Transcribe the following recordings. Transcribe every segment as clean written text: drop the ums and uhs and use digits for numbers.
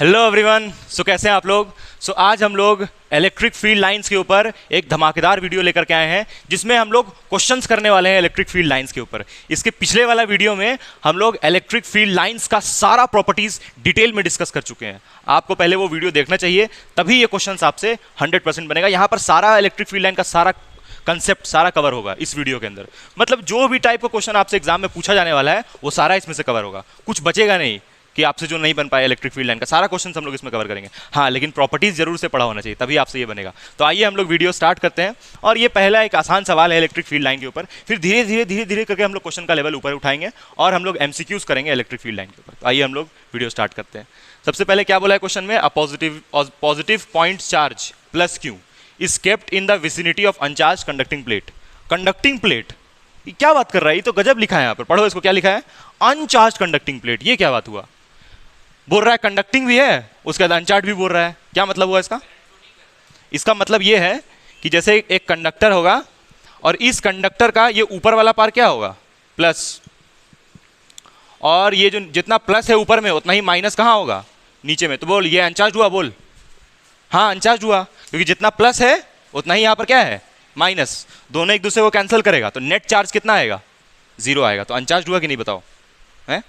Hello everyone. सो कैसे हैं आप लोग। आज हम लोग इलेक्ट्रिक फील्ड लाइंस के ऊपर एक धमाकेदार वीडियो लेकर के आए हैं जिसमें हम लोग क्वेश्चंस करने वाले हैं इलेक्ट्रिक फील्ड लाइंस के ऊपर। इसके पिछले वाला वीडियो में हम लोग इलेक्ट्रिक फील्ड लाइंस का सारा प्रॉपर्टीज डिटेल में डिस्कस कर चुके हैं। आपको पहले वो वीडियो देखना चाहिए, तभी ये क्वेश्चन आपसे 100% बनेगा। यहाँ पर सारा इलेक्ट्रिक फील्ड लाइन का सारा कंसेप्ट सारा कवर होगा इस वीडियो के अंदर। मतलब जो भी टाइप का क्वेश्चन आपसे एग्जाम में पूछा जाने वाला है वो सारा इसमें से कवर होगा, कुछ बचेगा नहीं कि आपसे जो नहीं बन पाए इलेक्ट्रिक फील्ड लाइन का सारा क्वेश्चन हम लोग इसमें कवर करेंगे। हाँ, लेकिन प्रॉपर्टीज जरूर से पढ़ा होना चाहिए, तभी आपसे ये बनेगा। तो आइए हम लोग वीडियो स्टार्ट करते हैं। और ये पहला एक आसान सवाल है इलेक्ट्रिक फील्ड लाइन के ऊपर, फिर धीरे धीरे धीरे धीरे करके हम लोग क्वेश्चन का लेवल ऊपर उठाएंगे और हम लोग एमसीक्यूज करेंगे इलेक्ट्रिक फील्ड लाइन के ऊपर। तो आइए हम लोग वीडियो स्टार्ट करते हैं। सबसे पहले क्या बोला है क्वेश्चन में, positive point charge plus Q is kept in the vicinity of अनचार्ज conducting plate. Conducting plate, क्या बात कर रहा है, ये तो गजब लिखा है यहाँ पर। पढ़ो इसको, क्या लिखा है, अनचार्ज कंडक्टिंग प्लेट। ये क्या बात हुआ, बोल रहा है कंडक्टिंग भी है, उसके बाद अनचार्ज भी बोल रहा है। क्या मतलब हुआ इसका? इसका मतलब ये है कि जैसे एक कंडक्टर होगा और इस कंडक्टर का ये ऊपर वाला पार क्या होगा, प्लस, और ये जो जितना प्लस है ऊपर में उतना ही माइनस कहाँ होगा, नीचे में। तो बोल ये अनचार्ज हुआ, बोल हाँ अनचार्ज हुआ, क्योंकि जितना प्लस है उतना ही यहाँ पर क्या है, माइनस। दोनों एक दूसरे को कैंसिल करेगा तो नेट चार्ज कितना आएगा, 0 आएगा। तो अनचार्ज हुआ कि नहीं बताओ है?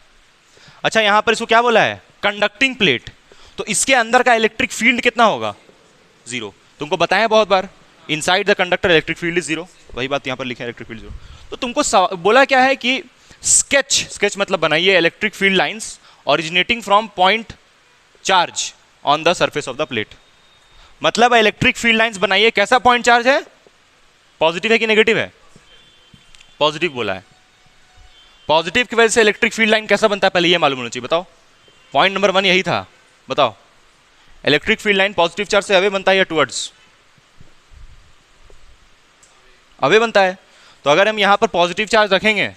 अच्छा, यहाँ पर इसको क्या बोला है, कंडक्टिंग प्लेट, तो इसके अंदर का इलेक्ट्रिक फील्ड कितना होगा, 0। तुमको बताया बहुत बार, inside the conductor electric field is 0, वही बात यहाँ पर लिखा है, इलेक्ट्रिक फील्ड 0। तो तुमको बोला क्या है कि स्केच मतलब बनाइए electric field lines originating from point charge on the surface of the plate. मतलब इलेक्ट्रिक फील्ड लाइंस बनाइए, कैसा पॉइंट चार्ज है, पॉजिटिव है कि नेगेटिव है, पॉजिटिव बोला है। पॉजिटिव की वजह से इलेक्ट्रिक फील्ड लाइन कैसा बनता है पहले ये मालूम होना चाहिए, बताओ। पॉइंट नंबर 1 यही था, बताओ। Electric field line positive charge से अवे बनता है या टुवर्ड्स, अवे बनता है। तो अगर हम यहां पर पॉजिटिव चार्ज रखेंगे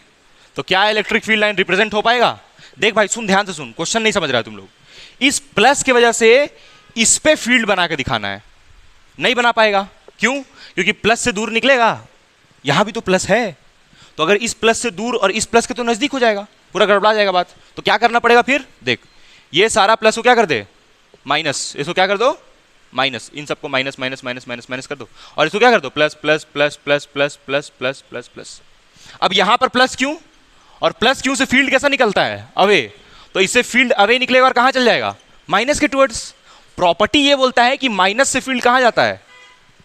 तो क्या इलेक्ट्रिक फील्ड लाइन रिप्रेजेंट हो पाएगा? देख भाई सुन, ध्यान से सुन, क्वेश्चन नहीं समझ रहा है तुम लोग। इस प्लस की वजह से इस पे फील्ड बना के दिखाना है, नहीं बना पाएगा। क्यों? क्योंकि प्लस से दूर निकलेगा, यहां भी तो प्लस है, तो अगर इस प्लस से दूर और इस प्लस के तो नजदीक हो जाएगा, पूरा गड़बड़ा जाएगा बात। तो क्या करना पड़ेगा फिर, देख ये सारा प्लस को क्या कर दे, माइनस, इसको क्या कर दो, माइनस, इन सबको minus minus minus minus minus कर दो, और इसको क्या कर दो, plus plus plus plus plus plus plus plus plus. अब यहां पर प्लस क्यों, और प्लस क्यों से फील्ड कैसा निकलता है, अवे, तो इससे फील्ड अवे निकलेगा और कहां चल जाएगा, माइनस के टुवर्ड्स। प्रॉपर्टी ये बोलता है कि माइनस से फील्ड कहां जाता है,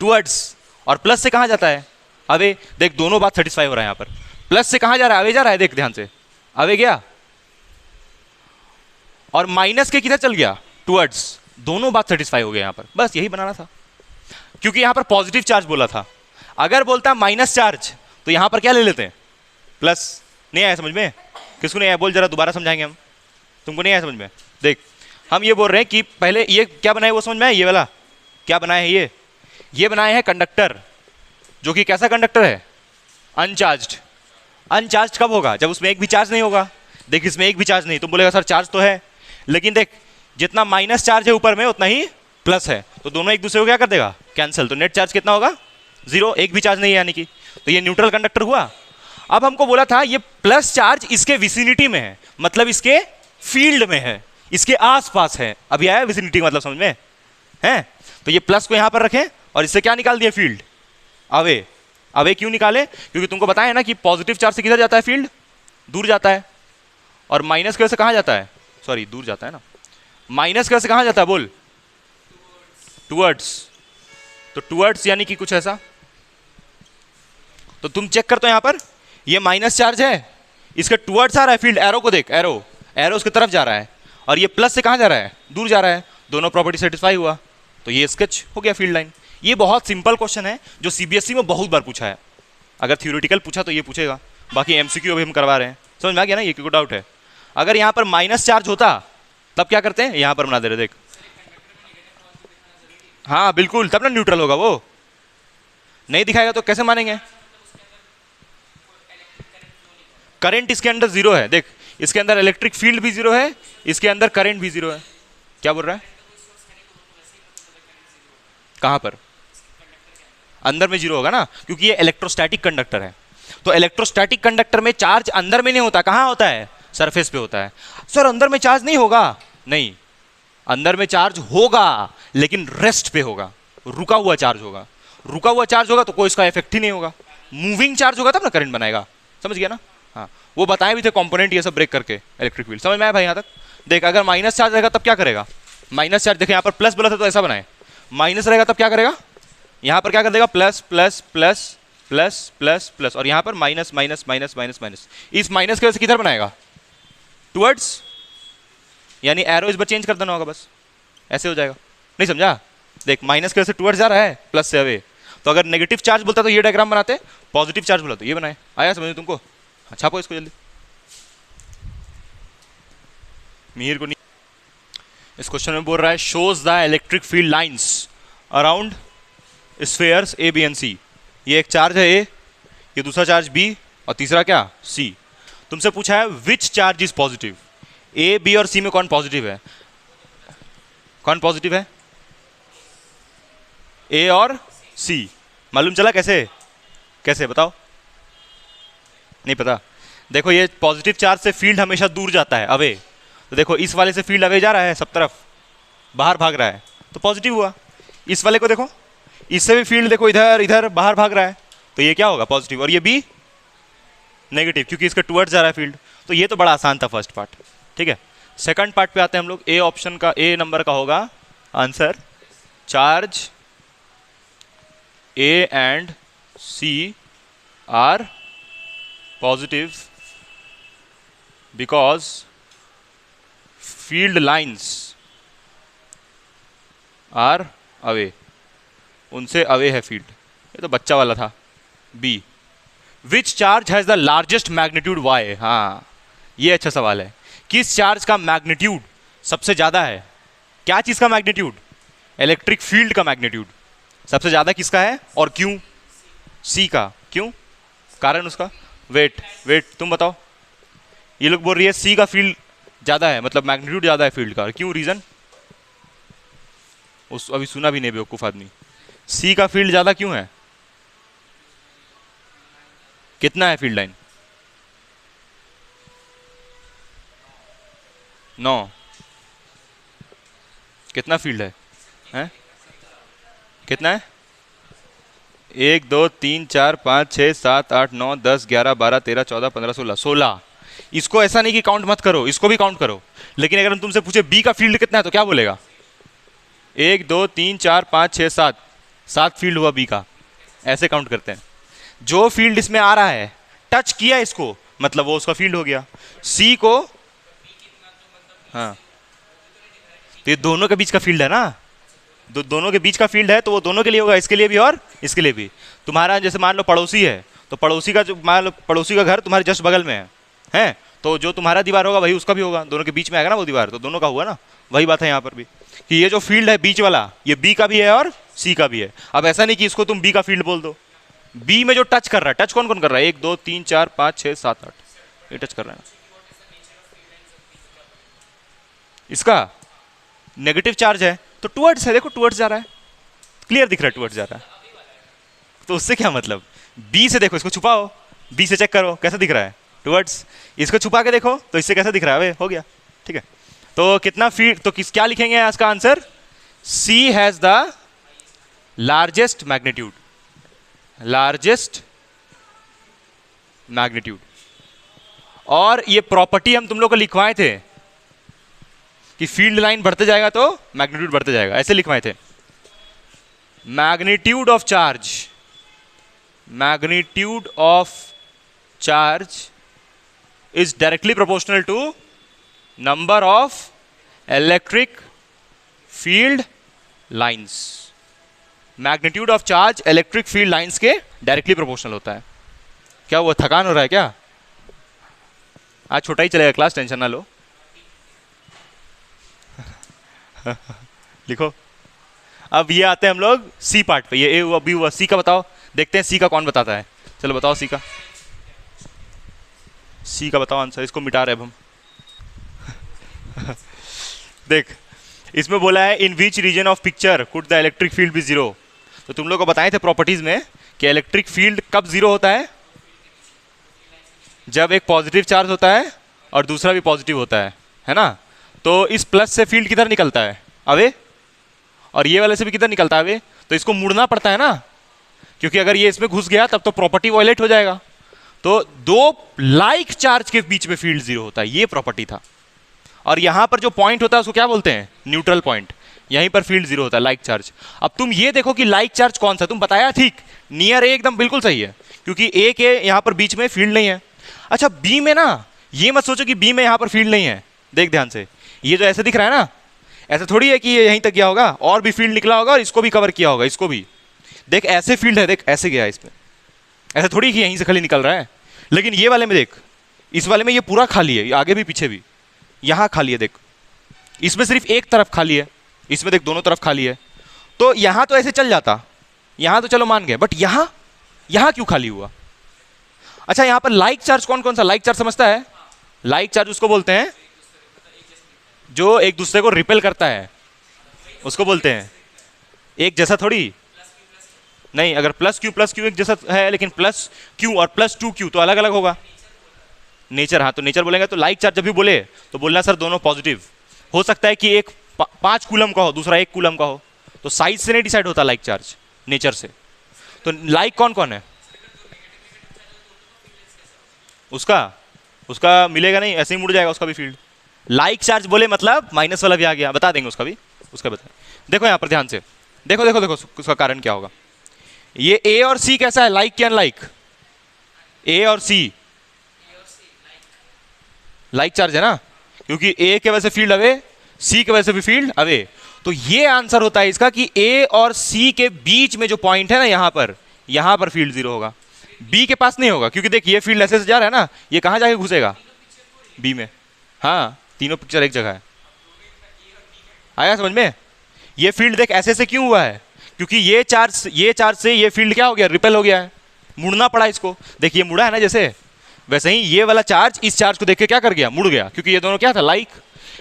टुवर्ड्स, और प्लस से कहां जाता है, अवे। देख दोनों बात सेटिस्फाई हो रहा है यहाँ पर। प्लस से कहां जा रहा है, अवे जा रहा है, देख ध्यान से, अवे गया, और माइनस के किधर चल गया, टुवर्ड्स। दोनों बात सेटिस्फाई हो गया यहाँ पर, बस यही बनाना था। क्योंकि यहाँ पर पॉजिटिव चार्ज बोला था, अगर बोलता माइनस चार्ज तो यहाँ पर क्या ले लेते हैं, प्लस। नहीं आया समझ में? किसको नहीं आया बोल, जरा दोबारा समझाएंगे हम। तुमको नहीं आया समझ में? देख हम ये बोल रहे हैं कि पहले ये क्या बनाए वो समझ में आया, ये वाला क्या बनाए हैं, ये बनाए हैं कंडक्टर, जो कि कैसा कंडक्टर है, अनचार्ज्ड। अनचार्ज कब होगा, जब उसमें एक भी चार्ज नहीं होगा। देख इसमें एक भी चार्ज नहीं, तुम बोलेगा सर चार्ज तो है, लेकिन देख जितना माइनस चार्ज है ऊपर में उतना ही प्लस है, तो दोनों एक दूसरे को क्या कर देगा, कैंसिल। तो नेट चार्ज कितना होगा, 0, एक भी चार्ज नहीं है यानी कि, तो ये न्यूट्रल कंडक्टर हुआ। अब हमको बोला था ये प्लस चार्ज इसके विसिनिटी में है, मतलब इसके फील्ड में है, इसके आसपास है। अभी आया विसिनिटी मतलब समझ में है? तो ये प्लस को यहां पर रखें और इससे क्या निकाल दिया, फील्ड अवे। अवे क्यों निकाले, क्योंकि तुमको बताया ना कि पॉजिटिव चार्ज से किधर जाता है फील्ड, दूर जाता है, और माइनस की वजह से कहां जाता है, सॉरी दूर जाता है ना, माइनस की वजह से कहां जाता है, बोल टुवर्ड्स। तो टुवर्ड्स यानी कि कुछ ऐसा। तो तुम चेक कर, तो यहां पर ये माइनस चार्ज है, इसके टुवर्ड्स आ रहा है फील्ड, एरो को देख, एरो एरो उसकी तरफ जा रहा है, और ये प्लस से कहां जा रहा है, दूर जा रहा है। दोनों प्रॉपर्टी सेटिस्फाई हुआ, तो ये स्केच हो गया फील्ड लाइन। ये बहुत सिंपल क्वेश्चन है जो सीबीएसई में बहुत बार पूछा है। अगर थ्योरेटिकल पूछा तो ये पूछेगा, बाकी एमसीक्यू अभी हम करवा रहे हैं। समझ में आ गया ना, ये क्यों डाउट है। अगर यहाँ पर माइनस चार्ज होता तब क्या करते हैं, यहाँ पर बना दे रहे, देख हाँ बिल्कुल, तब ना न्यूट्रल होगा। वो नहीं दिखाएगा तो कैसे मानेंगे, करंट इसके अंदर 0 है, देख इसके अंदर इलेक्ट्रिक फील्ड भी 0 है, इसके अंदर करंट भी 0 है। क्या बोल रहा है, कहां पर, अंदर में 0 होगा ना, क्योंकि ये इलेक्ट्रोस्टैटिक कंडक्टर है। तो इलेक्ट्रोस्टैटिक कंडक्टर में चार्ज अंदर में नहीं होता, कहां होता है, सरफेस पे होता है। सर अंदर में चार्ज नहीं होगा, नहीं, अंदर में चार्ज होगा लेकिन रेस्ट पे होगा, रुका हुआ चार्ज होगा। रुका हुआ चार्ज होगा तो कोई इसका इफेक्ट ही नहीं होगा। मूविंग चार्ज होगा तब ना करंट बनाएगा, समझ गया ना? हाँ, वो बताए भी थे कंपोनेंट ये सब ब्रेक करके इलेक्ट्रिक फील्ड। समझ में आया भाई यहाँ तक? देख, अगर माइनस चार्ज रहेगा तब क्या करेगा? माइनस चार्ज, देखो यहाँ पर प्लस बोला था तो ऐसा बनाए, माइनस रहेगा तब क्या करेगा? यहाँ पर क्या कर देगा? Plus plus plus plus plus plus, और यहाँ पर minus minus minus minus minus. इस माइनस की वजह से किधर बनाएगा? टुवर्ड्स, यानी एरो इस बार चेंज कर देना होगा, बस ऐसे हो जाएगा। नहीं समझा? देख, माइनस की वजह से टुवर्ड्स जा रहा है, प्लस से अवे। तो अगर नेगेटिव चार्ज बोलता तो ये डायग्राम बनाते, पॉजिटिव चार्ज बोला तो ये बनाए। आया समझ तुमको? हाँ, छापो इसको जल्दी। मिहिर को नहीं। इस क्वेश्चन में बोल रहा है shows the electric field lines around spheres A B and C. ये एक चार्ज है ए, ये दूसरा चार्ज बी, और तीसरा क्या? सी। तुमसे पूछा है which charge is positive. A B और सी में कौन पॉजिटिव है? कौन पॉजिटिव है? ए और सी। मालूम चला कैसे? कैसे बताओ? नहीं पता? देखो, ये पॉजिटिव चार्ज से फील्ड हमेशा दूर जाता है, अवे। तो देखो, इस वाले से फील्ड अवे जा रहा है, सब तरफ बाहर भाग रहा है, तो पॉजिटिव हुआ। इस वाले को देखो, इससे भी फील्ड देखो इधर इधर बाहर भाग रहा है, तो ये क्या होगा? पॉजिटिव। और ये बी नेगेटिव, क्योंकि इसका टुवर्ड्स जा रहा है फील्ड। तो ये तो बड़ा आसान था फर्स्ट पार्ट, ठीक है। सेकंड पार्ट पे आते हैं हम लोग। ए ऑप्शन का, ए नंबर का होगा answer, charge A and C are positive because field lines are away, उनसे अवे है फील्ड। ये तो बच्चा वाला था। B, which charge has the largest magnitude why. हाँ, ये अच्छा सवाल है। किस चार्ज का मैग्नीट्यूड सबसे ज्यादा है? क्या चीज का मैग्नीट्यूड? इलेक्ट्रिक फील्ड का मैग्नीट्यूड सबसे ज्यादा किसका है और क्यों? सी का। क्यों? कारण उसका? वेट वेट, तुम बताओ। ये लोग बोल रही है सी का फील्ड ज्यादा है, मतलब मैग्नीट्यूड ज्यादा है फील्ड का। क्यों? रीजन उस अभी सुना भी नहीं बेवकूफ आदमी। सी का फील्ड ज्यादा क्यों है? कितना है फील्ड लाइन? 9। कितना फील्ड है? हैं? कितना है? 1 2 3 4 5 6 7 8 9 10 11 12 13 14 15 16 16। इसको ऐसा नहीं कि काउंट मत करो, इसको भी काउंट करो। लेकिन अगर हम तुमसे पूछे बी का फील्ड कितना है तो क्या बोलेगा? 1 2 3 4 5 6 7, 7 फील्ड हुआ बी का। ऐसे काउंट करते हैं। जो फील्ड इसमें आ रहा है, टच किया इसको, मतलब वो उसका फील्ड हो गया। सी को, हाँ, तो ये दोनों के बीच का फील्ड है ना, दोनों के बीच का फील्ड है, तो वो दोनों के लिए होगा, इसके लिए भी और इसके लिए भी। तुम्हारा जैसे मान लो पड़ोसी है, तो पड़ोसी का जो मान लो पड़ोसी का घर तुम्हारे जस्ट बगल में है, तो जो तुम्हारा दीवार होगा वही उसका भी होगा, दोनों के बीच में आएगा ना वो दीवार, तो दोनों का हुआ ना। वही बात है यहाँ पर भी कि ये जो फील्ड है बीच वाला, ये बी का भी है और सी का भी है। अब ऐसा नहीं कि इसको तुम बी का फील्ड बोल दो। बी में जो टच कर रहा है, टच कौन कौन कर रहा है? 1 2 3 4 5 6 7 8, ये टच कर रहा है। इसका नेगेटिव चार्ज है तो टुवर्ड्स है, देखो टुवर्ड्स जा रहा है, क्लियर दिख रहा है टुवर्ड्स जा रहा है। तो उससे क्या मतलब? बी से देखो, इसको छुपाओ, बी से चेक करो कैसा दिख रहा है, टुवर्ड्स। इसको छुपा के देखो तो इससे कैसा दिख रहा है, हो गया, ठीक है। तो कितना फील्ड, तो किस क्या लिखेंगे इसका answer? C has the largest magnitude, largest magnitude. और ये प्रॉपर्टी हम तुम लोग को लिखवाए थे कि फील्ड लाइन बढ़ते जाएगा तो मैग्नीट्यूड बढ़ते जाएगा, ऐसे लिखवाए थे। Magnitude of charge, magnitude of charge is directly proportional to number of electric field lines. Magnitude of charge electric field lines के डायरेक्टली प्रोपोर्शनल होता है। क्या वो थकान हो रहा है क्या? आज छोटा ही चलेगा क्लास, टेंशन ना लो। लिखो। अब ये आते हैं हम लोग सी पार्ट पे। ये ए हुआ, बी हुआ, सी का बताओ, देखते हैं सी का कौन बताता है। चलो बताओ सी का, सी का बताओ आंसर। इसको मिटा रहे अब हम। देख, इसमें बोला है in which region of picture could the electric field be zero. तो तुम लोग को बताए थे प्रॉपर्टीज में कि इलेक्ट्रिक फील्ड कब जीरो होता है? जब एक पॉजिटिव चार्ज होता है और दूसरा भी पॉजिटिव होता है ना। तो इस प्लस से फील्ड किधर निकलता है, अवे, और ये वाले से भी किधर निकलता है अवे, तो इसको मुड़ना पड़ता है ना, क्योंकि अगर ये इसमें घुस गया तब तो प्रॉपर्टी वायलेट हो जाएगा। तो दो लाइक चार्ज के बीच में फील्ड जीरो होता है, ये प्रॉपर्टी था। और यहां पर जो पॉइंट होता है उसको क्या बोलते हैं, न्यूट्रल पॉइंट, यहीं पर फील्ड जीरो होता है, लाइक चार्ज। अब तुम ये देखो कि लाइक चार्ज कौन सा, तुम बताया ठीक, नियर ए एकदम बिल्कुल सही है, क्योंकि ए के यहां पर बीच में फील्ड नहीं है। अच्छा बी में ना, ये मत सोचो कि बी में यहां पर फील्ड नहीं है, देख ध्यान से, ये जो ऐसे दिख रहा है ना, ऐसा थोड़ी है कि ये यहीं तक गया होगा, और भी फील्ड निकला होगा और इसको भी कवर किया होगा, इसको भी देख, ऐसे फील्ड है, देख ऐसे गया इसमें, ऐसा थोड़ी कि यहीं से खाली निकल रहा है। लेकिन ये वाले में देख, इस वाले में ये पूरा खाली है, आगे भी पीछे भी, यहां खाली है देख, इसमें सिर्फ एक तरफ खाली है, इसमें देख दोनों तरफ खाली है। तो यहां तो ऐसे चल जाता, यहां तो चलो मान गए, बट यहां, यहां क्यों खाली हुआ? अच्छा यहां पर लाइक चार्ज कौन कौन सा, लाइक चार्ज समझता है? लाइक चार्ज उसको बोलते हैं जो एक दूसरे को रिपेल करता है, उसको बोलते हैं। एक जैसा थोड़ी नहीं, अगर प्लस क्यू एक जैसा है, लेकिन प्लस क्यू और प्लस टू क्यू तो अलग अलग होगा। नेचर, हाँ तो नेचर बोलेंगे। तो लाइक चार्ज जब भी बोले तो बोलना सर दोनों पॉजिटिव, हो सकता है कि एक 5 कूलम का हो, दूसरा 1 कूलम का हो, तो साइज से नहीं डिसाइड होता लाइक चार्ज, नेचर से। तो लाइक कौन कौन है? उसका मिलेगा नहीं, ऐसे ही मुड़ जाएगा उसका भी फील्ड। लाइक चार्ज बोले मतलब माइनस वाला भी आ गया, बता देंगे उसका भी, उसका बता। देखो यहां पर ध्यान से, देखो देखो देखो उसका कारण क्या होगा। ये ए और सी कैसा है, लाइक क्या अनलाइक? ए और सी लाइक चार्ज है ना, क्योंकि ए के वजह से फील्ड अवे, सी के वजह से भी फील्ड अवे। तो ये आंसर होता है इसका कि ए और सी के बीच में जो पॉइंट है ना, यहां पर फील्ड जीरो होगा, बी के पास नहीं होगा, क्योंकि देख ये फील्ड ऐसे से जा रहा है ना, ये कहां जाके घुसेगा, बी में। हाँ तीनों पिक्चर एक जगह है, आया समझ में? ये फील्ड देख ऐसे से क्यों हुआ है, क्योंकि ये चार्ज से ये फील्ड क्या हो गया, रिपेल हो गया है, मुड़ना पड़ा इसको। देखिए मुड़ा है ना, जैसे वैसे ही ये वाला चार्ज इस चार्ज को देख के क्या कर गया, मुड़ गया, क्योंकि ये दोनों क्या था, लाइक।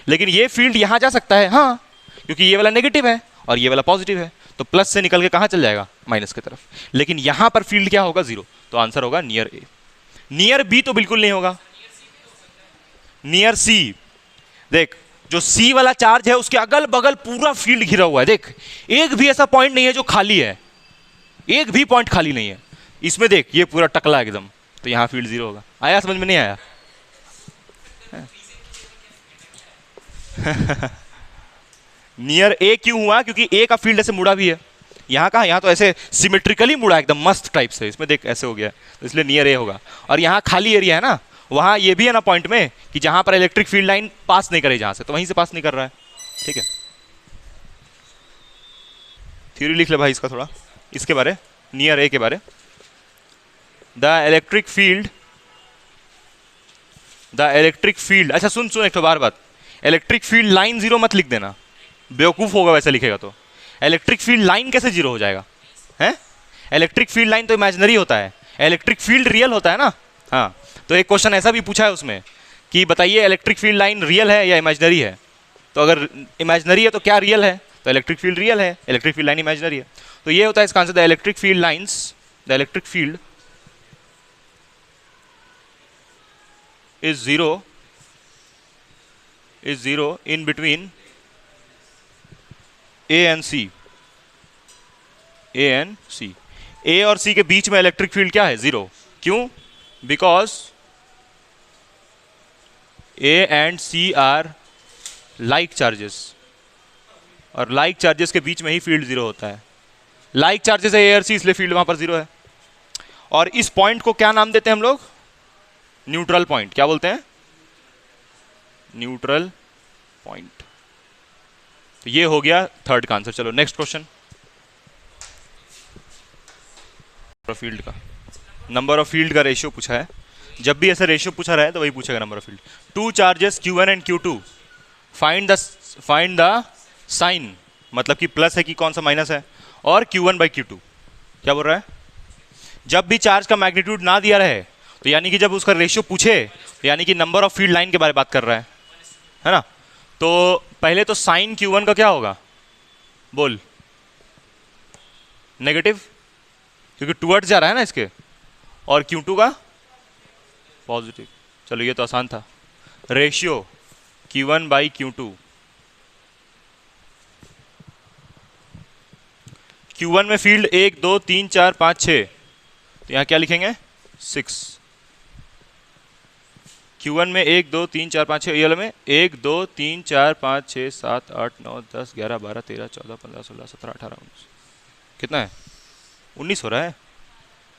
लेकिन ये फील्ड यहां जा सकता है, हाँ, क्योंकि ये वाला नेगेटिव है और ये वाला पॉजिटिव है, तो प्लस से निकल के कहां चल जाएगा, माइनस की तरफ। लेकिन यहां पर फील्ड क्या होगा, जीरो। तो आंसर होगा नियर ए। नियर बी तो बिल्कुल नहीं होगा। नियर सी, देख जो सी वाला चार्ज है उसके अगल बगल पूरा फील्ड घिरा हुआ है, देख एक भी ऐसा पॉइंट नहीं है जो खाली है, एक भी पॉइंट खाली नहीं है इसमें, देख ये पूरा टकला एकदम, तो यहां फील्ड जीरो होगा। आया समझ में? नहीं आया? नियर ए क्यों हुआ, क्योंकि ए का फील्ड ऐसे मुड़ा भी है, यहाँ का, यहाँ तो ऐसे सिमेट्रिकली मुड़ा एकदम मस्त टाइप से, इसमें देख ऐसे हो गया, तो इसलिए नियर ए होगा। और यहाँ खाली एरिया है ना, वहाँ ये भी है ना पॉइंट में कि जहाँ पर इलेक्ट्रिक फील्ड लाइन पास नहीं करे जहाँ से, तो वहीं से पास नहीं कर रहा है। ठीक है, थ्योरी लिख ले भाई इसका थोड़ा, इसके बारे, नियर ए के बारे। द इलेक्ट्रिक फील्ड, अच्छा सुन एक तो बार बात, इलेक्ट्रिक फील्ड लाइन जीरो मत लिख देना, बेवकूफ होगा वैसे लिखेगा तो। इलेक्ट्रिक फील्ड लाइन कैसे जीरो हो जाएगा, हैं? इलेक्ट्रिक फील्ड लाइन तो इमेजिनरी होता है, इलेक्ट्रिक फील्ड रियल होता है ना। हाँ, तो एक क्वेश्चन ऐसा भी पूछा है उसमें कि बताइए इलेक्ट्रिक फील्ड लाइन रियल है या इमेजिनरी है, तो अगर इमेजिनरी है तो क्या रियल है, तो इलेक्ट्रिक फील्ड रियल है, इलेक्ट्रिक फील्ड लाइन इमेजिनरी है। तो ये होता है इसका answer, the electric field lines, the electric field is zero in between A and C, A और C के बीच में इलेक्ट्रिक फील्ड क्या है, जीरो। क्यों? Because A and C are like charges, और लाइक चार्जेस के बीच में ही फील्ड जीरो होता है। लाइक चार्जेस है A और C, इसलिए फील्ड वहां पर जीरो है। और इस पॉइंट को क्या नाम देते हैं हम लोग, न्यूट्रल पॉइंट। क्या बोलते हैं, न्यूट्रल पॉइंट। तो ये हो गया थर्ड का आंसर। चलो नेक्स्ट क्वेश्चन, फील्ड का, नंबर ऑफ फील्ड का रेशियो पूछा है। जब भी ऐसा रेशियो पूछा रहा है तो वही पूछेगा number of field. Two charges Q1 and Q2, find the sign, मतलब कि प्लस है कि कौन सा माइनस है, और Q1/Q2। क्या बोल रहा है, जब भी चार्ज का मैग्नीट्यूड ना दिया रहे, तो यानी कि जब उसका रेशियो पूछे, तो यानी कि नंबर ऑफ फील्ड लाइन के बारे में बात कर रहा है ना। तो पहले तो साइन Q1 का क्या होगा, बोल, नेगेटिव, क्योंकि टुवर्ड्स जा रहा है ना इसके, और Q2 का पॉजिटिव। चलो ये तो आसान था। Ratio Q1 by Q2। Q1 में फील्ड 1 2 3 4 5 6, तो यहाँ क्या लिखेंगे 6। Q1 में 1 2 3 4 5 6, ये वाले में 1 2 3 4 5 6 7 8 9 10 11 12 13 14 15 16 17 18 19, कितना है 19 हो रहा है,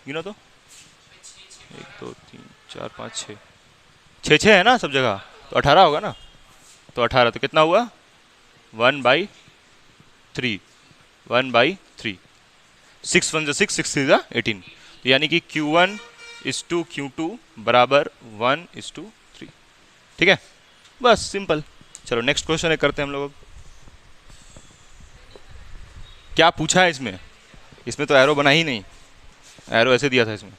गिनो तो 1 2 3 4 5 6 6 6 है ना सब जगह, तो 18 होगा ना। तो 18 तो कितना हुआ 1/3, 1/3, 6 1 6 6 3 18, तो यानी कि Q1 इज टू Q2 बराबर 1:3। ठीक है, बस सिंपल। चलो नेक्स्ट क्वेश्चन करते हैं हम लोग। क्या पूछा है इसमें? इसमें तो एरो बना ही नहीं, एरो ऐसे दिया था इसमें।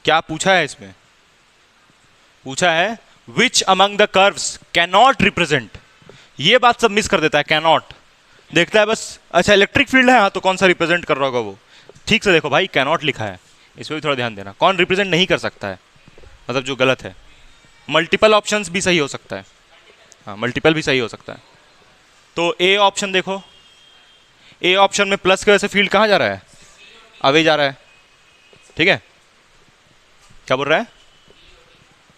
क्या पूछा है इसमें? पूछा है which among the curves can not represent. ये बात सब मिस कर देता है, कैन नॉट देखता है बस। अच्छा इलेक्ट्रिक फील्ड है, हाँ तो कौन सा रिप्रेजेंट कर रहा होगा वो। ठीक से देखो भाई, कैन नॉट लिखा है, इस पर भी थोड़ा ध्यान देना। कौन रिप्रेजेंट नहीं कर सकता है, मतलब जो गलत है। मल्टीपल ऑप्शंस भी सही हो सकता है, हाँ मल्टीपल भी सही हो सकता है। तो ए ऑप्शन देखो, ए ऑप्शन में प्लस की वजह से फील्ड कहाँ जा रहा है, अवे जा रहा है। ठीक है, क्या बोल रहा है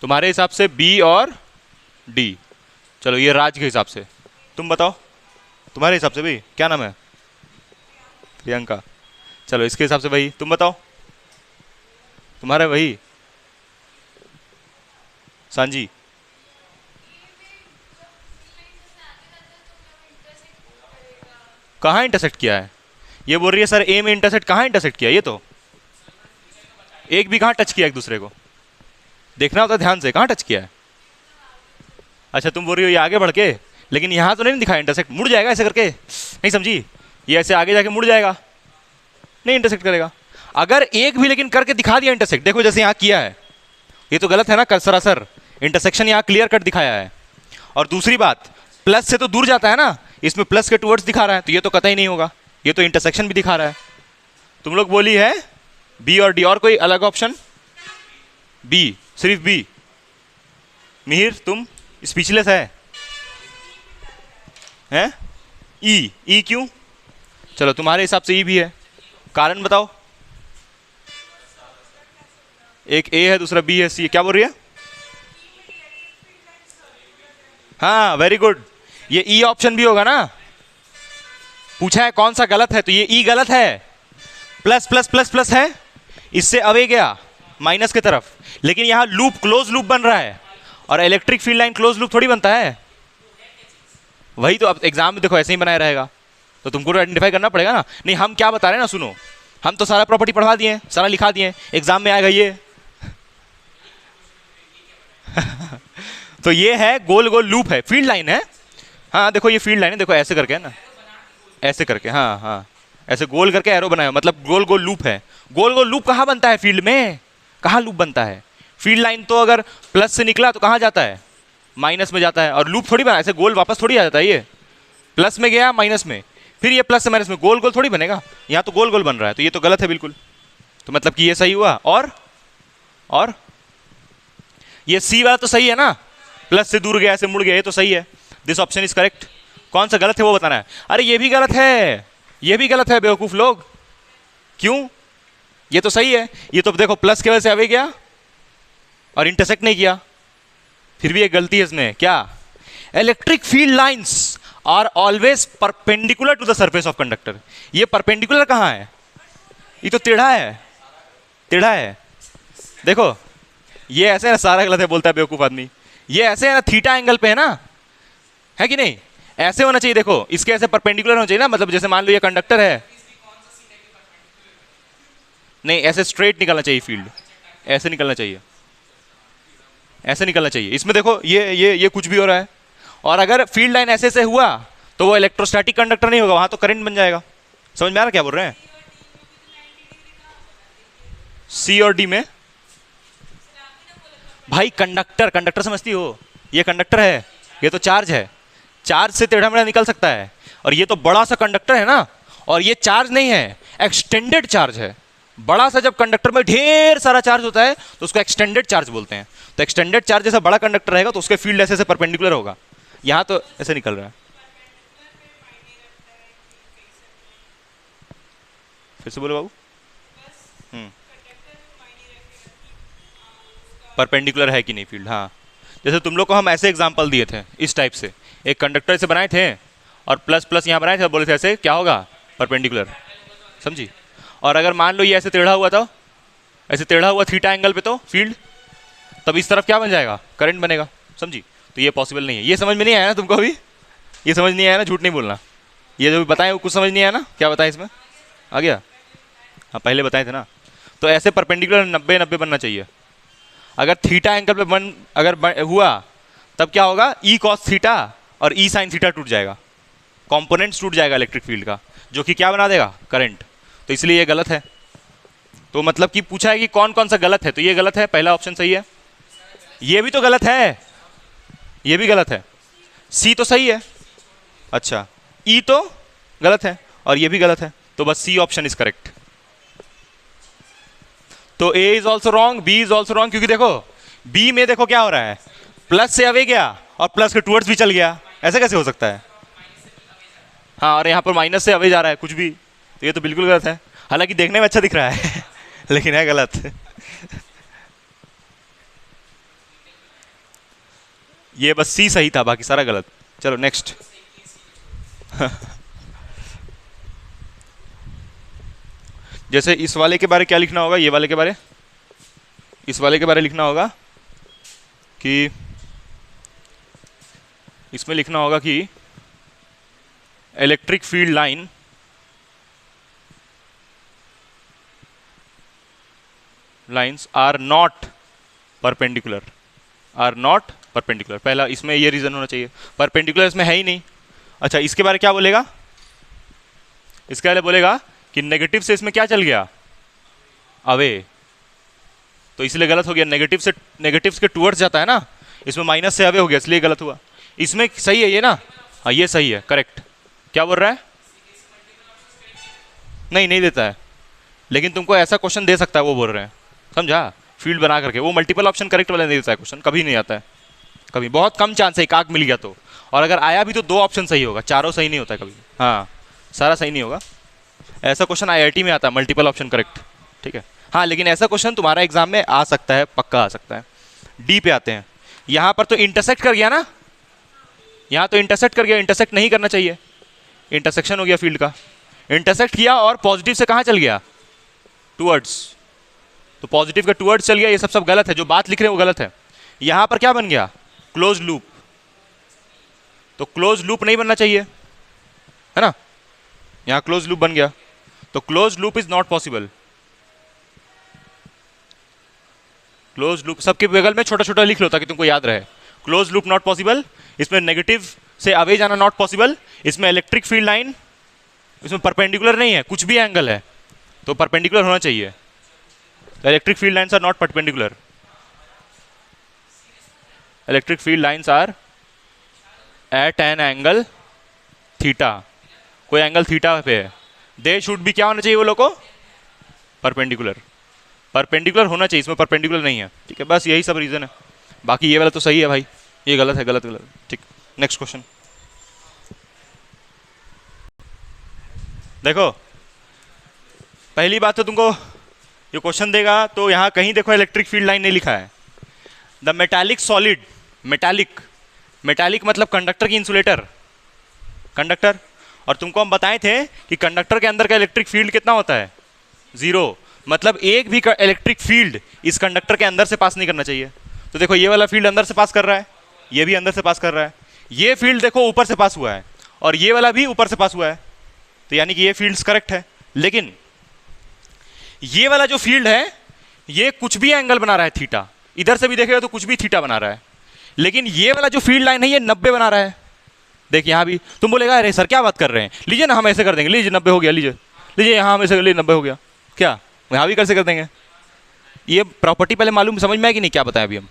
तुम्हारे हिसाब से बी और डी। चलो ये राज के हिसाब से, तुम बताओ तुम्हारे हिसाब से भाई क्या नाम है, प्रियंका। चलो इसके हिसाब से भाई तुम बताओ, तुम्हारा वही सांजी। कहाँ इंटरसेक्ट किया है, ये बोल रही है सर ए में इंटरसेक्ट, कहाँ इंटरसेक्ट किया, ये तो एक भी कहाँ टच किया एक दूसरे को, देखना होता ध्यान से कहाँ टच किया है। अच्छा तुम बोल रही हो ये आगे बढ़ के, लेकिन यहाँ तो नहीं दिखाया इंटरसेक्ट, मुड़ जाएगा ऐसे करके, नहीं समझी, ये ऐसे आगे जाके मुड़ जाएगा, नहीं इंटरसेक्ट करेगा। अगर एक भी लेकिन करके दिखा दिया इंटरसेक्ट, देखो जैसे यहाँ किया है, ये तो गलत है ना, सरासर इंटरसेक्शन यहाँ क्लियर कट दिखाया है। और दूसरी बात, प्लस से तो दूर जाता है ना, इसमें प्लस के टुवर्ड्स दिखा रहा है, तो ये तो कतई नहीं होगा, ये तो इंटरसेक्शन भी दिखा रहा है। तुम लोग बोली है बी और डी, और कोई अलग ऑप्शन? बी, सिर्फ बी। मिहिर तुम स्पीचलेस है हैं? ई, ई क्यों? चलो तुम्हारे हिसाब से ई भी है, कारण बताओ। एक ए है, दूसरा बी है, सी। क्या बोल रही है? हाँ वेरी गुड, ये ई ऑप्शन भी होगा ना। पूछा है कौन सा गलत है, तो ये ई गलत है। प्लस प्लस प्लस प्लस है, इससे अवे गया माइनस की तरफ, लेकिन यहां लूप, क्लोज लूप बन रहा है, और electric field line close loop थोड़ी बनता है। वही तो अब एग्जाम में देखो ऐसे ही बनाया रहेगा, तो तुमको तो आइडेंटिफाई करना पड़ेगा ना। नहीं हम क्या बता रहे हैं ना, सुनो, हम तो सारा प्रॉपर्टी पढ़वा दिए, सारा लिखा दिए, एग्जाम में आएगा ये तो ये है गोल गोल लूप है, फील्ड लाइन है। हाँ देखो ये फील्ड लाइन है, देखो ऐसे करके है ना, ऐसे करके, हाँ हाँ ऐसे गोल करके एरो बनाया, मतलब गोल गोल लूप है। गोल गोल लूप कहाँ बनता है फील्ड में, कहाँ लूप बनता है? फील्ड लाइन तो अगर प्लस से निकला तो कहाँ जाता है, माइनस में जाता है। और लूप थोड़ी बना, ऐसे गोल वापस थोड़ी आ जाता है, ये प्लस में गया माइनस में, फिर ये प्लस से माइनस में, गोल गोल थोड़ी बनेगा। यहाँ तो गोल गोल बन रहा है, तो ये तो गलत है बिल्कुल। तो मतलब कि ये सही हुआ, और ये सी वाला तो सही है ना, प्लस से दूर गया, ऐसे मुड़ गया, ये तो सही है। This option is correct. कौन सा गलत है वो बताना है। अरे ये भी गलत है, ये भी गलत है बेवकूफ लोग। क्यों? ये तो सही है, ये तो देखो प्लस की वजह से अवे गया और इंटरसेक्ट नहीं किया, फिर भी एक गलती है इसमें। क्या? Electric field lines are always perpendicular to the surface of conductor. ये परपेंडिकुलर कहाँ है? ये तो टेढ़ा है, टेढ़ा है। देखो ये ऐसे है ना, सारा गलत है बोलता है बेवकूफ आदमी। ये ऐसे है ना, थीटा एंगल पे है ना, है कि नहीं? ऐसे होना चाहिए, देखो इसके ऐसे परपेंडिकुलर होना चाहिए ना, मतलब जैसे मान लो ये कंडक्टर है, नहीं ऐसे स्ट्रेट निकलना चाहिए फील्ड, ऐसे निकलना चाहिए, ऐसे निकलना चाहिए। इसमें देखो ये कुछ भी हो रहा है, और अगर फील्ड लाइन ऐसे से हुआ तो वो इलेक्ट्रोस्टैटिक कंडक्टर नहीं होगा, वहां तो करंट बन जाएगा। समझ में आ रहा क्या बोल रहे हैं? सी और डी में भाई कंडक्टर, कंडक्टर समझती हो, ये कंडक्टर है, ये तो चार्ज है, चार्ज से टेढ़ा मेढ़ा निकल सकता है। और ये तो बड़ा सा कंडक्टर है ना, और ये चार्ज नहीं है, एक्सटेंडेड चार्ज है। बड़ा सा जब कंडक्टर में ढेर सारा चार्ज होता है तो उसको एक्सटेंडेड चार्ज बोलते हैं। तो एक्सटेंडेड चार्ज जैसा बड़ा कंडक्टर रहेगा तो उसके फील्ड ऐसे ऐसे परपेंडिकुलर होगा। यहां तो ऐसे निकल रहा है। फिर से बोलो बाबू। परपेंडिकुलर है कि नहीं फील्ड। हाँ, जैसे तुम लोग को हम ऐसे एग्जांपल दिए थे इस टाइप से, एक कंडक्टर से बनाए थे और प्लस प्लस यहाँ बनाए थे, बोले थे ऐसे क्या होगा, परपेंडिकुलर, समझी। और अगर मान लो ये ऐसे टेढ़ा हुआ था, ऐसे टेढ़ा हुआ थीटा एंगल पे, तो फील्ड तब इस तरफ क्या बन जाएगा, करंट बनेगा, समझी। तो ये पॉसिबल नहीं है। ये समझ में नहीं आया ना तुमको अभी, ये समझ नहीं आया ना, झूठ नहीं बोलना। ये जो बताएं वो कुछ समझ नहीं आया ना, क्या बताएं इसमें, आ गया। हाँ पहले बताए थे ना। तो ऐसे परपेंडिकुलर 90-90 बनना चाहिए। अगर थीटा एंगल पे हुआ तब क्या होगा, ई कॉस थीटा और ई साइन थीटा टूट जाएगा, कंपोनेंट्स टूट जाएगा इलेक्ट्रिक फील्ड का, जो कि क्या बना देगा, करंट। तो इसलिए ये गलत है। तो मतलब कि पूछा है कि कौन कौन सा गलत है, तो ये गलत है, पहला ऑप्शन सही है। ये भी तो गलत है, ये भी गलत है। सी तो सही है, अच्छा ई तो गलत है और ये भी गलत है, तो बस सी ऑप्शन इज करेक्ट। तो A is also wrong, B is also wrong, क्योंकि देखो बी में देखो क्या हो रहा है, प्लस से अवे गया और प्लस के टुवर्ड्स भी चल गया, ऐसे कैसे हो सकता है। हाँ, और यहाँ पर माइनस से अवे जा रहा है कुछ भी, तो ये तो बिल्कुल गलत है। हालांकि देखने में अच्छा दिख रहा है लेकिन है गलत ये बस सी सही था, बाकी सारा गलत। चलो नेक्स्ट जैसे इस वाले के बारे क्या लिखना होगा, ये वाले के बारे, इस वाले के बारे लिखना होगा कि इसमें लिखना होगा कि electric field lines are not perpendicular, are not perpendicular. पहला इसमें ये रीजन होना चाहिए, परपेंडिकुलर इसमें है ही नहीं। अच्छा, इसके बारे क्या बोलेगा, इसके बारे बोलेगा कि नेगेटिव से इसमें क्या चल गया, अवे, तो इसलिए गलत हो गया। नेगेटिव से, नेगेटिव के टुवर्ड्स जाता है ना, इसमें माइनस से अवे हो गया, इसलिए गलत हुआ। इसमें सही है ये ना, हाँ ये सही है, करेक्ट। क्या बोल रहा है, नहीं नहीं देता है, लेकिन तुमको ऐसा क्वेश्चन दे सकता है, वो बोल रहे हैं, समझा, फील्ड बना करके। वो मल्टीपल ऑप्शन करेक्ट वाला नहीं देता है क्वेश्चन, कभी नहीं आता है, कभी, बहुत कम चांस है, एक आग मिल गया तो। और अगर आया भी तो 2 ऑप्शन सही होगा, चारों सही नहीं होता है कभी, हाँ सारा सही नहीं होगा। ऐसा क्वेश्चन आईआईटी में आता है, मल्टीपल ऑप्शन करेक्ट, ठीक है। हाँ, लेकिन ऐसा क्वेश्चन तुम्हारा एग्जाम में आ सकता है, पक्का आ सकता है। डी पे आते हैं, यहाँ पर तो इंटरसेक्ट कर गया ना, यहाँ तो इंटरसेक्ट कर गया, इंटरसेक्ट नहीं करना चाहिए, इंटरसेक्शन हो गया फील्ड का। इंटरसेक्ट किया और पॉजिटिव से कहाँ चल गया, टुवर्ड्स, तो पॉजिटिव का टुवर्ड्स चल गया, ये सब गलत है, जो बात लिख रहे हैं वो गलत है। यहाँ पर क्या बन गया, क्लोज लूप, तो क्लोज लूप नहीं बनना चाहिए, है ना, यहाँ क्लोज लूप बन गया, तो close loop is not possible. Close loop सबके बगल में छोटा छोटा लिख लो ताकि तुमको याद रहे। क्लोज लूप नॉट पॉसिबल, इसमें नेगेटिव से अवे जाना नॉट पॉसिबल, इसमें इलेक्ट्रिक फील्ड लाइन, इसमें परपेंडिकुलर नहीं है, कुछ भी एंगल है तो परपेंडिकुलर होना चाहिए। Electric field lines are not perpendicular, electric field lines are at an angle theta, कोई एंगल थीटा पे है, दे शुड भी क्या होना चाहिए वो लोग को, परपेंडिकुलर, परपेंडिकुलर होना चाहिए, इसमें परपेंडिकुलर नहीं है, ठीक है। बस यही सब रीजन है, बाकी ये वाला तो सही है भाई, ये गलत है, गलत गलत, ठीक। नेक्स्ट क्वेश्चन देखो, पहली बात तो तुमको ये क्वेश्चन देगा तो यहाँ कहीं देखो इलेक्ट्रिक फील्ड लाइन नहीं लिखा है। The metallic solid, metallic, metallic मतलब कंडक्टर की इंसुलेटर, कंडक्टर, और तुमको हम बताए थे कि कंडक्टर के अंदर का इलेक्ट्रिक फील्ड कितना होता है, 0, मतलब एक भी इलेक्ट्रिक फील्ड इस कंडक्टर के अंदर से पास नहीं करना चाहिए। तो देखो ये वाला फील्ड अंदर से पास कर रहा है, ये भी अंदर से पास कर रहा है, ये फील्ड देखो ऊपर से पास हुआ है और ये वाला भी ऊपर से पास हुआ है, तो यानी कि ये फील्ड्स करेक्ट है। लेकिन ये वाला जो फील्ड है ये कुछ भी एंगल बना रहा है थीटा, इधर से भी देखेगा तो कुछ भी थीटा बना रहा है, लेकिन ये वाला जो फील्ड लाइन है ये 90 बना रहा है। देख यहाँ भी तुम बोलेगा अरे सर क्या बात कर रहे हैं, लीजिए ना हम ऐसे कर देंगे, लीजिए 90 हो गया, लीजिए लीजिए यहाँ हम ऐसे कर लिए 90 हो गया, क्या यहाँ भी कैसे कर देंगे। ये प्रॉपर्टी पहले मालूम समझ में है कि नहीं, क्या बताएं अभी हम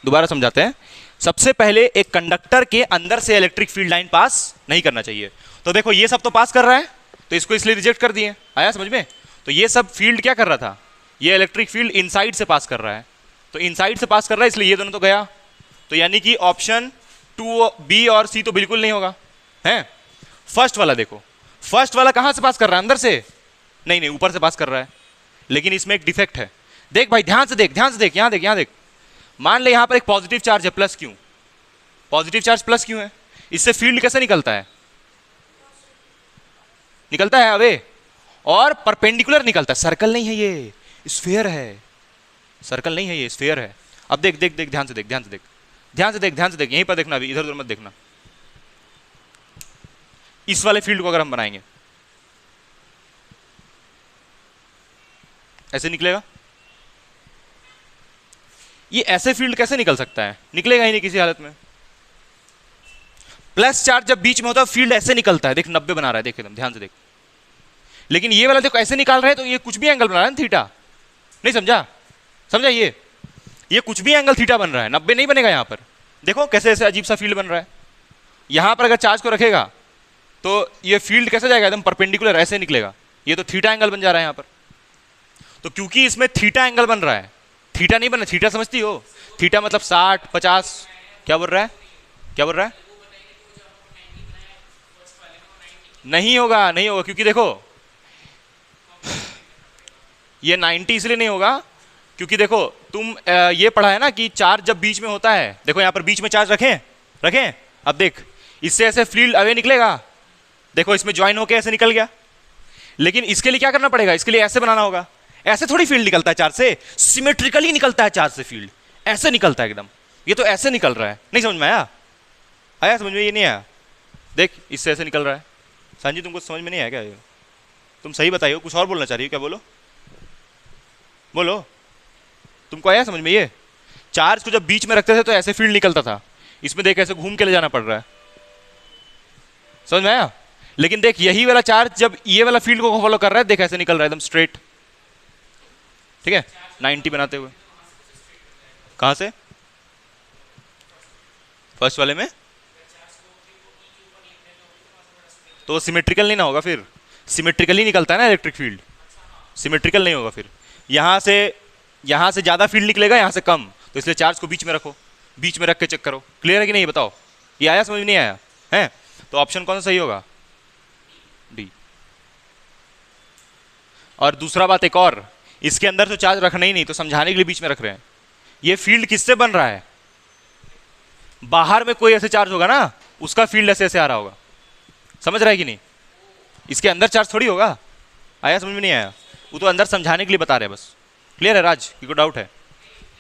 दोबारा समझाते हैं। सबसे पहले एक कंडक्टर के अंदर से इलेक्ट्रिक फील्ड लाइन पास नहीं करना चाहिए। तो देखो ये सब तो पास कर रहा है तो इसको इसलिए रिजेक्ट कर दिए, आया समझ में। तो ये सब फील्ड क्या कर रहा था, ये इलेक्ट्रिक फील्ड इनसाइड से पास कर रहा है, तो इनसाइड से पास कर रहा है इसलिए ये दोनों तो गया, तो यानी कि ऑप्शन 2 बी और सी तो बिल्कुल नहीं होगा है। फर्स्ट वाला देखो, फर्स्ट वाला कहां से पास कर रहा है, अंदर से नहीं नहीं ऊपर से पास कर रहा है, लेकिन इसमें एक डिफेक्ट है। देख भाई ध्यान से देख, ध्यान से देख, यहां देख, यहां देख, मान ले यहां पर एक पॉजिटिव चार्ज है, प्लस क्यों, पॉजिटिव चार्ज प्लस क्यों है, इससे फील्ड कैसे निकलता है, निकलता है अवे और परपेंडिकुलर निकलता है, सर्कल नहीं है ये, स्फीयर है, सर्कल नहीं है ये, स्फीयर है। अब देख देख देख, ध्यान से देख, ध्यान से देख, ध्यान से देख, ध्यान से देख, यहीं पर देखना, अभी इधर उधर मत देखना। इस वाले फील्ड को अगर हम बनाएंगे ऐसे निकलेगा, ये ऐसे फील्ड कैसे निकल सकता है, निकलेगा ही नहीं किसी हालत में। प्लस चार्ज जब बीच में होता है फील्ड ऐसे निकलता है, देख 90 बना रहा है, देख एकदम ध्यान से देख, लेकिन ये वाला देखो ऐसे निकाल रहा है, तो ये कुछ भी एंगल बना रहा है थीटा, नहीं समझा, समझा, ये कुछ भी एंगल थीटा बन रहा है, 90 नहीं बनेगा यहां पर, देखो कैसे ऐसे अजीब सा फील्ड बन रहा है। यहां पर अगर चार्ज को रखेगा तो ये फील्ड कैसे जाएगा, एकदम परपेंडिकुलर ऐसे निकलेगा, ये तो थीटा एंगल बन जा रहा है यहां पर। तो क्योंकि इसमें थीटा एंगल बन रहा है, थीटा नहीं बना, थीटा समझती हो, थीटा मतलब 60 50, क्या बोल रहा है, क्या बोल रहा है, नहीं होगा, नहीं होगा, क्योंकि देखो ये 90 इसलिए नहीं होगा क्योंकि देखो तुम ये पढ़ा है ना कि चार्ज जब बीच में होता है, देखो यहां पर बीच में चार्ज रखें, रखें, अब देख इससे ऐसे फील्ड अवे निकलेगा, देखो इसमें ज्वाइन होके ऐसे निकल गया, लेकिन इसके लिए क्या करना पड़ेगा, इसके लिए ऐसे बनाना होगा, ऐसे थोड़ी फील्ड निकलता है चार्ज से, सिमेट्रिकली निकलता है चार्ज से फील्ड, ऐसे निकलता है एकदम, ये तो ऐसे निकल रहा है, नहीं समझ में आया, आया समझ में, ये नहीं आया, देख इससे ऐसे निकल रहा है, सांजी तुमको समझ में नहीं आया क्या, ये तुम सही बताइए, कुछ और बोलना चाह रही हो क्या, बोलो बोलो, तुमको आया समझ में, ये चार्ज को जब बीच में रखते थे तो ऐसे फील्ड निकलता था, इसमें देख ऐसे घूम के ले जाना पड़ रहा है, समझ में आया, लेकिन देख यही वाला चार्ज जब ये वाला फील्ड को फॉलो कर रहा है, देख ऐसे निकल रहा है एकदम स्ट्रेट, ठीक है 90 बनाते हुए, कहां से, फर्स्ट वाले में, तो वो सिमेट्रिकल नहीं ना होगा, फिर सिमेट्रिकली निकलता है ना इलेक्ट्रिक फील्ड, सिमेट्रिकल नहीं होगा, फिर यहां से ज्यादा फील्ड निकलेगा, यहां से कम, तो इसलिए चार्ज को बीच में रखो, बीच में रख के चेक करो, क्लियर है कि नहीं बताओ, ये आया समझ में, नहीं आया है, तो ऑप्शन कौन सा सही होगा, डी। और दूसरा बात एक और, इसके अंदर तो चार्ज रखना ही नहीं, तो समझाने के लिए बीच में रख रहे हैं, ये फील्ड किससे बन रहा है, बाहर में कोई ऐसे चार्ज होगा ना, उसका फील्ड ऐसे ऐसे आ रहा होगा, समझ रहा है कि नहीं, इसके अंदर चार्ज थोड़ी होगा, आया समझ में, नहीं आया, वो तो अंदर समझाने के लिए बता रहे हैं बस, क्लियर है राज, कोई डाउट है,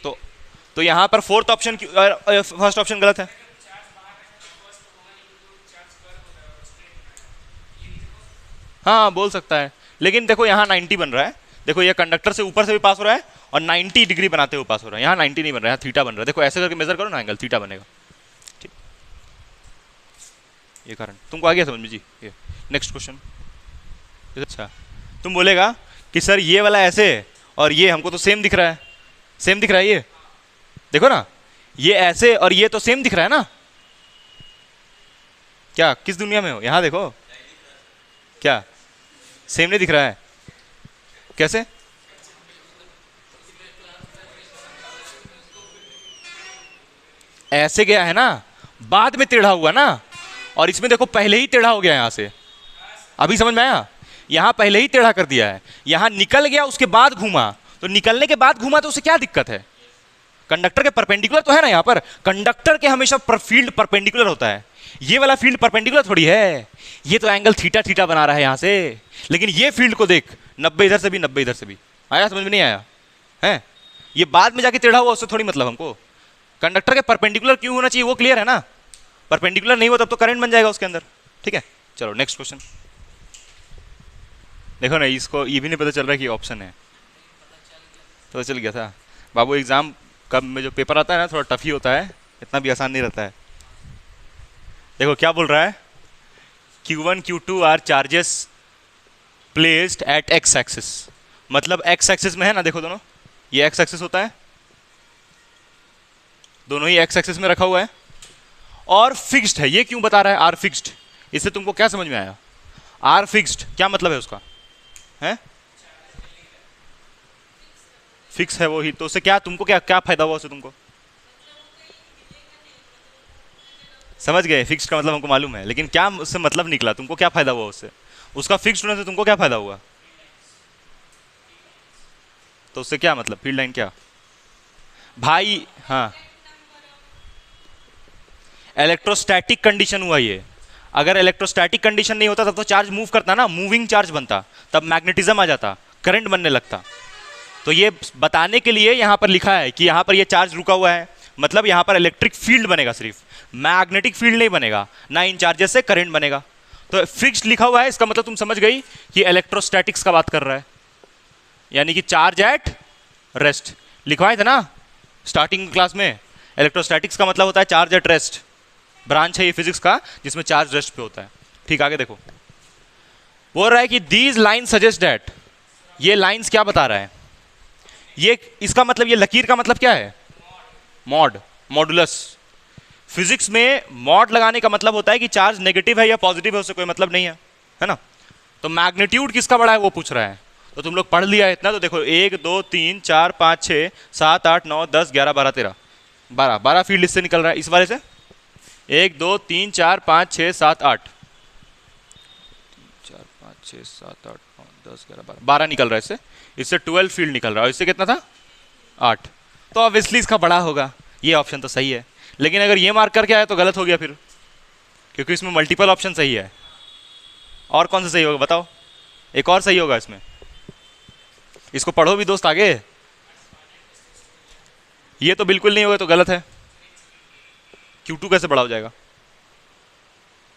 तो यहां पर फोर्थ ऑप्शन, फर्स्ट ऑप्शन गलत है, हाँ बोल सकता है, लेकिन देखो यहाँ 90 बन रहा है, देखो ये कंडक्टर से ऊपर से भी पास हो रहा है और 90 डिग्री बनाते हुए पास हो रहा है, यहाँ 90 नहीं बन रहा है, थीटा बन रहा है, देखो ऐसे करके मेजर करो ना एंगल, थीटा बनेगा, ठीक, ये कारण तुमको आ गया समझ में जी। ये नेक्स्ट क्वेश्चन, अच्छा तुम बोलेगा कि सर ये वाला ऐसे और ये हमको तो सेम दिख रहा है, सेम दिख रहा है, ये देखो ना, ये ऐसे और ये तो सेम दिख रहा है ना, क्या किस दुनिया में हो, यहां देखो, क्या सेम नहीं दिख रहा है, कैसे, ऐसे गया है ना, बाद में टेढ़ा हुआ ना, और इसमें देखो पहले ही टेढ़ा हो गया यहां से, अभी समझ में आया, यहां पहले ही टेढ़ा कर दिया है, यहां निकल गया उसके बाद घूमा, तो निकलने के बाद घूमा तो उसे क्या दिक्कत है, कंडक्टर के परपेंडिकुलर तो है ना, यहां पर कंडक्टर के हमेशा फील्ड परपेंडिकुलर होता है, ये वाला फील्ड परपेंडिकुलर थोड़ी है, ये तो एंगल थीटा थीटा बना रहा है यहां से, लेकिन ये फील्ड को देख 90 इधर से भी 90 इधर से भी, आया समझ में, नहीं आया है, ये बाद में जाके टेढ़ा हुआ उससे थोड़ी मतलब, हमको कंडक्टर के परपेंडिकुलर क्यों होना चाहिए वो क्लियर है ना, परपेंडिकुलर नहीं हो तब तो करंट बन जाएगा उसके अंदर, ठीक है, चलो नेक्स्ट क्वेश्चन, देखो ना इसको ये भी नहीं पता चल रहा है कि ऑप्शन है, पता चल गया था बाबू, एग्जाम कब में जो पेपर आता है ना थोड़ा टफ ही होता है, इतना भी आसान नहीं रहता है, देखो क्या बोल रहा है, Q1 Q2 are charges placed at x axis, मतलब एक्स एक्सिस में है ना, देखो दोनों ये एक्स एक्सिस होता है, दोनों ही एक्स एक्सिस में रखा हुआ है, और फिक्स्ड है, ये क्यों बता रहा है आर फिक्स्ड, इससे तुमको क्या समझ में आया, आर फिक्स्ड क्या मतलब है उसका, है फिक्स है वो ही, तो उससे क्या तुमको क्या क्या फायदा हुआ उससे तुमको? समझ गए, फिक्स्ड का मतलब हमको मालूम है, लेकिन क्या उससे मतलब निकला, तुमको क्या फायदा हुआ उससे? उसका फिक्स्ड होने से तुमको क्या फायदा हुआ? तो उससे क्या मतलब, फील्ड लाइन क्या भाई? हाँ, इलेक्ट्रोस्टैटिक कंडीशन हुआ ये। अगर इलेक्ट्रोस्टैटिक कंडीशन नहीं होता तब तो चार्ज मूव करता ना, मूविंग चार्ज बनता, तब मैग्नेटिज्म आ जाता, करंट बनने लगता। तो ये बताने के लिए यहां पर लिखा है कि यहां पर ये चार्ज रुका हुआ है, मतलब यहां पर इलेक्ट्रिक फील्ड बनेगा, सिर्फ मैग्नेटिक फील्ड नहीं बनेगा ना, इन चार्जेस से करंट बनेगा। तो फिक्स्ड लिखा हुआ है, इसका मतलब तुम समझ गई कि इलेक्ट्रोस्टैटिक्स का बात कर रहा है, यानी कि चार्ज एट रेस्ट लिखवाए थे ना स्टार्टिंग क्लास में। इलेक्ट्रोस्टैटिक्स का मतलब होता है चार्ज एट रेस्ट, ब्रांच है ये फिजिक्स का जिसमें चार्ज रेस्ट पे होता है। ठीक, आगे देखो, बोल रहा है कि दीज लाइन सजेस्ट दैट, ये लाइंस क्या बता रहा है, ये इसका मतलब, ये लकीर का मतलब क्या है? Mod, modulus. फिजिक्स में मॉड लगाने का मतलब होता है कि चार्ज नेगेटिव है या पॉजिटिव है, उससे कोई मतलब नहीं है, है ना। तो मैग्नीट्यूड किसका बड़ा है वो पूछ रहा है, तो तुम लोग पढ़ लिया है इतना, तो देखो 1 2 3 4 5 6 7 8 9 10 11 12 13 12 फील्ड इससे निकल रहा है, इस वाले से 1 2 3 4 5 6 7 8 4 5 6 7 8 9 10 11 12 निकल रहा है इससे, इससे 12 फील्ड निकल रहा है, इससे कितना था 8। तो ऑब्वियसली इसका बड़ा होगा, ये ऑप्शन तो सही है। लेकिन अगर ये मार्क करके आया तो गलत हो गया फिर, क्योंकि इसमें मल्टीपल ऑप्शन सही है। और कौन सा सही होगा बताओ, एक और सही होगा इसमें, इसको पढ़ो भी दोस्त आगे। ये तो बिल्कुल नहीं होगा तो गलत है, Q2 कैसे बड़ा हो जाएगा,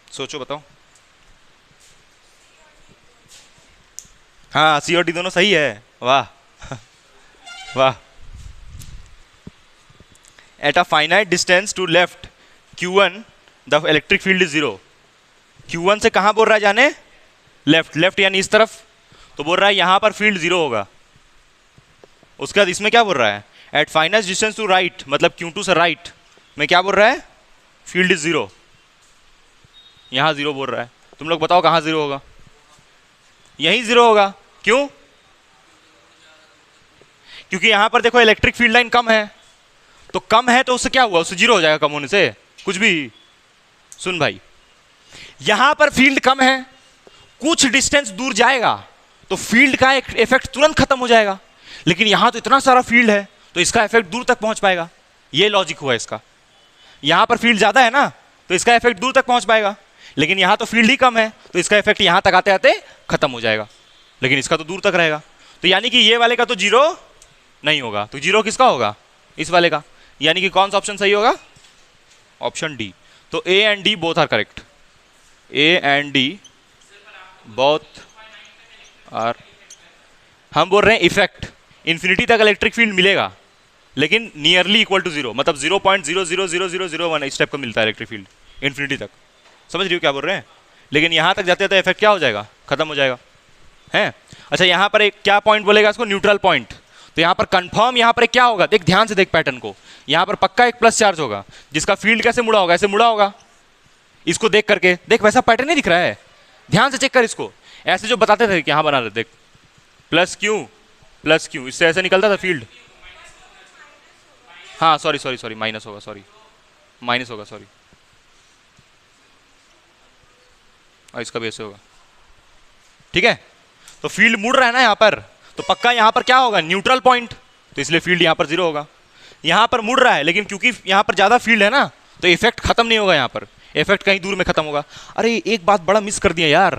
सोचो बताओ। हाँ, C और D दोनों सही है, वाह वाह। At a finite distance to left Q1 the electric field is 0। Q1 से कहां बोल रहा है जाने, लेफ्ट, लेफ्ट यानी इस तरफ, तो बोल रहा है यहां पर फील्ड 0 होगा। उसके बाद इसमें क्या बोल रहा है, at finite distance to right, मतलब Q2 से राइट में क्या बोल रहा है, फील्ड इज 0, यहां 0 बोल रहा है। तुम लोग बताओ कहां 0 होगा, यहीं 0 होगा, क्यों? क्योंकि यहां पर देखो इलेक्ट्रिक फील्ड लाइन कम है, तो कम है तो उससे क्या हुआ, उससे 0 हो जाएगा, कम होने से कुछ भी। सुन भाई, यहां पर फील्ड कम है, कुछ डिस्टेंस दूर जाएगा तो फील्ड का एक इफेक्ट तुरंत खत्म हो जाएगा, लेकिन यहां तो इतना सारा फील्ड है तो इसका इफेक्ट दूर तक पहुंच पाएगा। ये लॉजिक हुआ इसका, यहां पर फील्ड ज्यादा है ना तो इसका इफेक्ट दूर तक पहुंच पाएगा, लेकिन यहां तो फील्ड ही कम है तो इसका इफेक्ट यहां तक आते आते खत्म हो जाएगा, लेकिन इसका तो दूर तक रहेगा। तो यानी कि ये वाले का तो 0 नहीं होगा, तो 0 किसका होगा, इस वाले का। यानी कि कौन सा ऑप्शन सही होगा, ऑप्शन डी। तो A and D both are correct, A and D both are. हम बोल रहे हैं इफेक्ट इंफिनिटी तक इलेक्ट्रिक फील्ड मिलेगा, लेकिन नियरली इक्वल टू 0, मतलब 0.0000001 स्टेप का मिलता है इलेक्ट्रिक फील्ड इंफिनिटी तक। समझ रही हो क्या बोल रहे हैं, लेकिन यहां तक जाते जाते इफेक्ट क्या हो जाएगा, खत्म हो जाएगा, है। अच्छा, यहां पर एक क्या पॉइंट बोलेगा इसको, न्यूट्रल पॉइंट। तो यहां पर कंफर्म, यहां पर क्या होगा, देख ध्यान से देख पैटर्न को, यहां पर पक्का एक प्लस चार्ज होगा जिसका फील्ड कैसे मुड़ा होगा, ऐसे मुड़ा होगा। इसको देख करके देख, वैसा पैटर्न नहीं दिख रहा है, ध्यान से चेक कर इसको। ऐसे जो बताते थे कि यहां बना रहे, देख प्लस क्यू, इससे ऐसे निकलता था फील्ड। हाँ सॉरी सॉरी सॉरी, माइनस होगा, सॉरी माइनस होगा, सॉरी, और इसका भी ऐसे होगा, ठीक है। तो फील्ड मुड़ रहा है ना यहाँ पर, तो पक्का यहाँ पर क्या होगा, न्यूट्रल पॉइंट, तो इसलिए फील्ड यहाँ पर 0 होगा। यहाँ पर मुड़ रहा है, लेकिन क्योंकि यहाँ पर ज़्यादा फील्ड है ना तो इफेक्ट खत्म नहीं होगा, यहाँ पर इफेक्ट कहीं दूर में खत्म होगा। अरे एक बात बड़ा मिस कर दिया यार,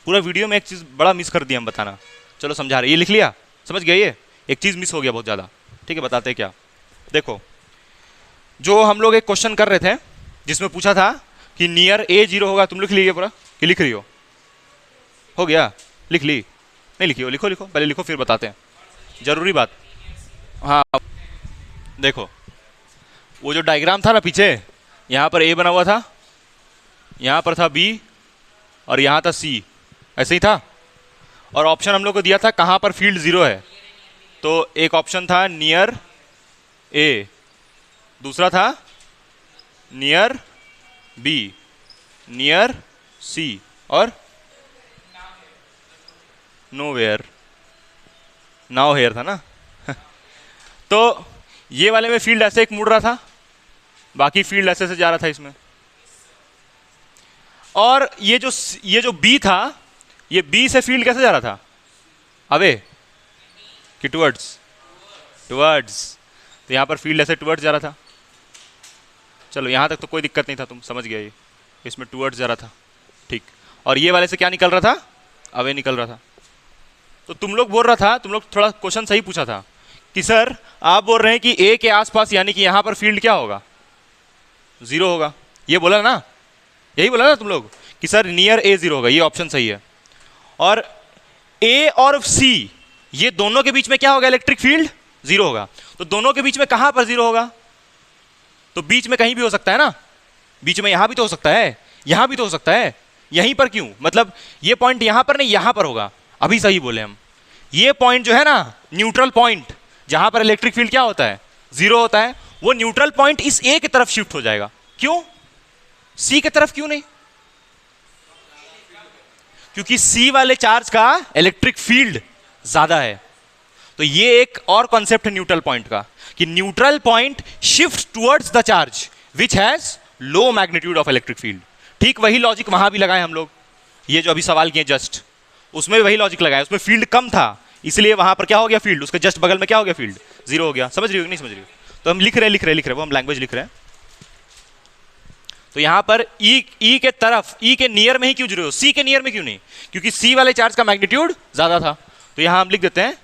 पूरा वीडियो में एक चीज़ बड़ा मिस कर दिया हम बताना, चलो समझा रहे, ये लिख लिया, समझ गए, ये एक चीज़ मिस हो गया बहुत ज़्यादा, ठीक है, बताते हैं क्या। देखो, जो हम लोग एक क्वेश्चन कर रहे थे जिसमें पूछा था कि नियर ए 0 होगा, तुम लिख लीजिए पूरा, कि लिख रही हो गया, लिख ली, नहीं लिखी हो, लिखो लिखो, पहले लिखो फिर बताते हैं, जरूरी बात। हाँ देखो, वो जो डायग्राम था ना पीछे, यहाँ पर ए बना हुआ था, यहाँ पर था बी, और यहाँ था सी, ऐसे ही था। और ऑप्शन हम लोग को दिया था कहाँ पर फील्ड 0 है, तो एक ऑप्शन था नियर ए, दूसरा था नियर बी, नियर सी, और नो वेयर, नाउ हेयर था ना तो ये वाले में फील्ड ऐसे एक मुड़ रहा था, बाकी फील्ड ऐसे से जा रहा था इसमें, और ये जो बी था, ये बी से फील्ड कैसे जा रहा था, अवे कि टुवर्ड्स, तो यहां पर फील्ड ऐसे टुवर्ड्स जा रहा था। चलो यहां तक तो कोई दिक्कत नहीं था, तुम समझ गए, ये इसमें टुवर्ड्स जा रहा था, ठीक। और ये वाले से क्या निकल रहा था, अवे निकल रहा था। तो तुम लोग बोल रहा था, तुम लोग थोड़ा क्वेश्चन सही पूछा था कि सर आप बोल रहे हैं कि ए के आसपास यानी कि यहां पर फील्ड क्या होगा, 0 होगा, ये बोला ना, यही बोला ना तुम लोग कि सर नियर ए 0 होगा, ये ऑप्शन सही है। और ए और सी ये दोनों के बीच में क्या होगा, इलेक्ट्रिक फील्ड 0 होगा। तो दोनों के बीच में कहां पर 0 होगा, तो बीच में कहीं भी हो सकता है ना, बीच में यहां भी तो हो सकता है, यहां भी तो हो सकता है, यहीं पर क्यों, मतलब ये पॉइंट यहां पर नहीं यहां पर होगा, अभी सही बोले हम। ये पॉइंट जो है ना न्यूट्रल पॉइंट, जहां पर इलेक्ट्रिक फील्ड क्या होता है, 0 होता है, वो न्यूट्रल पॉइंट इस ए की तरफ शिफ्ट हो जाएगा। क्यों, सी की तरफ क्यों नहीं, क्योंकि सी वाले चार्ज का इलेक्ट्रिक फील्ड ज्यादा है। तो ये एक और कॉन्सेप्ट है न्यूट्रल पॉइंट का, कि neutral point shift towards the charge which has low magnitude of electric field. ठीक वही लॉजिक वहां भी लगाए हम लोग, ये जो अभी सवाल किए जस्ट, उसमें वही लॉजिक लगाया, उसमें फील्ड कम था, इसलिए वहां पर क्या हो गया, फील्ड उसके जस्ट बगल में क्या हो गया, फील्ड 0 हो गया। समझ रही हो कि नहीं समझ रही हो, तो हम लिख रहे वो हम लैंग्वेज लिख रहे हैं। तो यहां पर ई के तरफ, ई के नियर में ही क्यों 0, सी के नियर में क्यों नहीं, क्योंकि सी वाले चार्ज का मैग्नीट्यूड ज्यादा था। तो यहां हम लिख देते हैं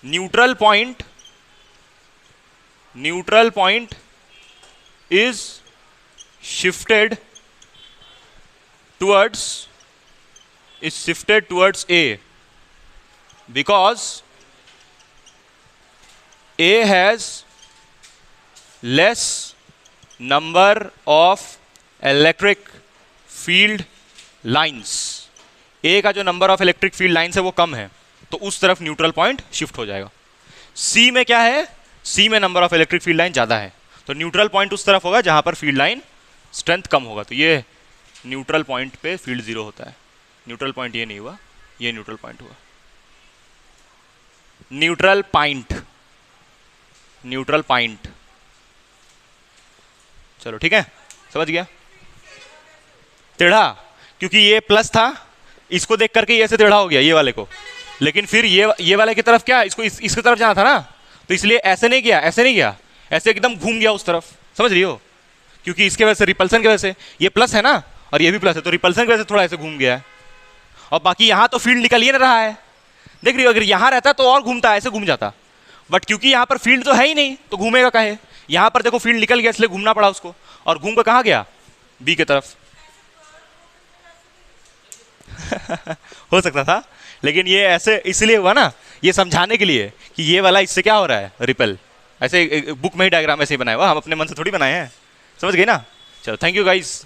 neutral point is shifted towards a because A has less number of electric field lines। A का जो number of electric field lines है वो कम है, तो उस तरफ न्यूट्रल पॉइंट शिफ्ट हो जाएगा। C में क्या है, C में number of electric field line ज्यादा है, तो न्यूट्रल पॉइंट उस तरफ होगा जहां पर फील्ड लाइन स्ट्रेंथ कम होगा। तो ये न्यूट्रल पॉइंट पे फील्ड 0 होता है। न्यूट्रल पॉइंट ये नहीं हुआ, ये न्यूट्रल पॉइंट हुआ। न्यूट्रल पॉइंट, चलो ठीक है, समझ गया। टेढ़ा, क्योंकि ये प्लस था, इसको देख करके ये ऐसे टेढ़ा हो गया ये वाले को, लेकिन फिर ये वाले की तरफ क्या, इसको इसकी तरफ जाना था ना, तो इसलिए ऐसे नहीं गया, ऐसे नहीं गया, ऐसे एकदम घूम गया उस तरफ। समझ रही हो, क्योंकि इसके वजह से, रिपल्सन की वजह से, ये प्लस है ना और ये भी प्लस है, तो रिपल्सन की वजह से थोड़ा ऐसे घूम गया है। और बाकी यहां तो फील्ड निकल ही नहीं रहा है, देख रही हो, अगर यहां रहता तो और घूमता, ऐसे घूम जाता, बट क्योंकि यहां पर फील्ड तो है ही नहीं तो घूमेगा काहे। यहां पर देखो फील्ड निकल गया, इसलिए घूमना पड़ा उसको, और घूम कर कहां गया, बी की तरफ। हो सकता था, लेकिन ये ऐसे इसलिए हुआ ना, ये समझाने के लिए कि ये वाला इससे क्या हो रहा है, रिपेल। ऐसे बुक में ही डायग्राम ऐसे ही बनाया हुआ, हम अपने मन से थोड़ी बनाए हैं, समझ गए ना। चलो थैंक यू गाइस।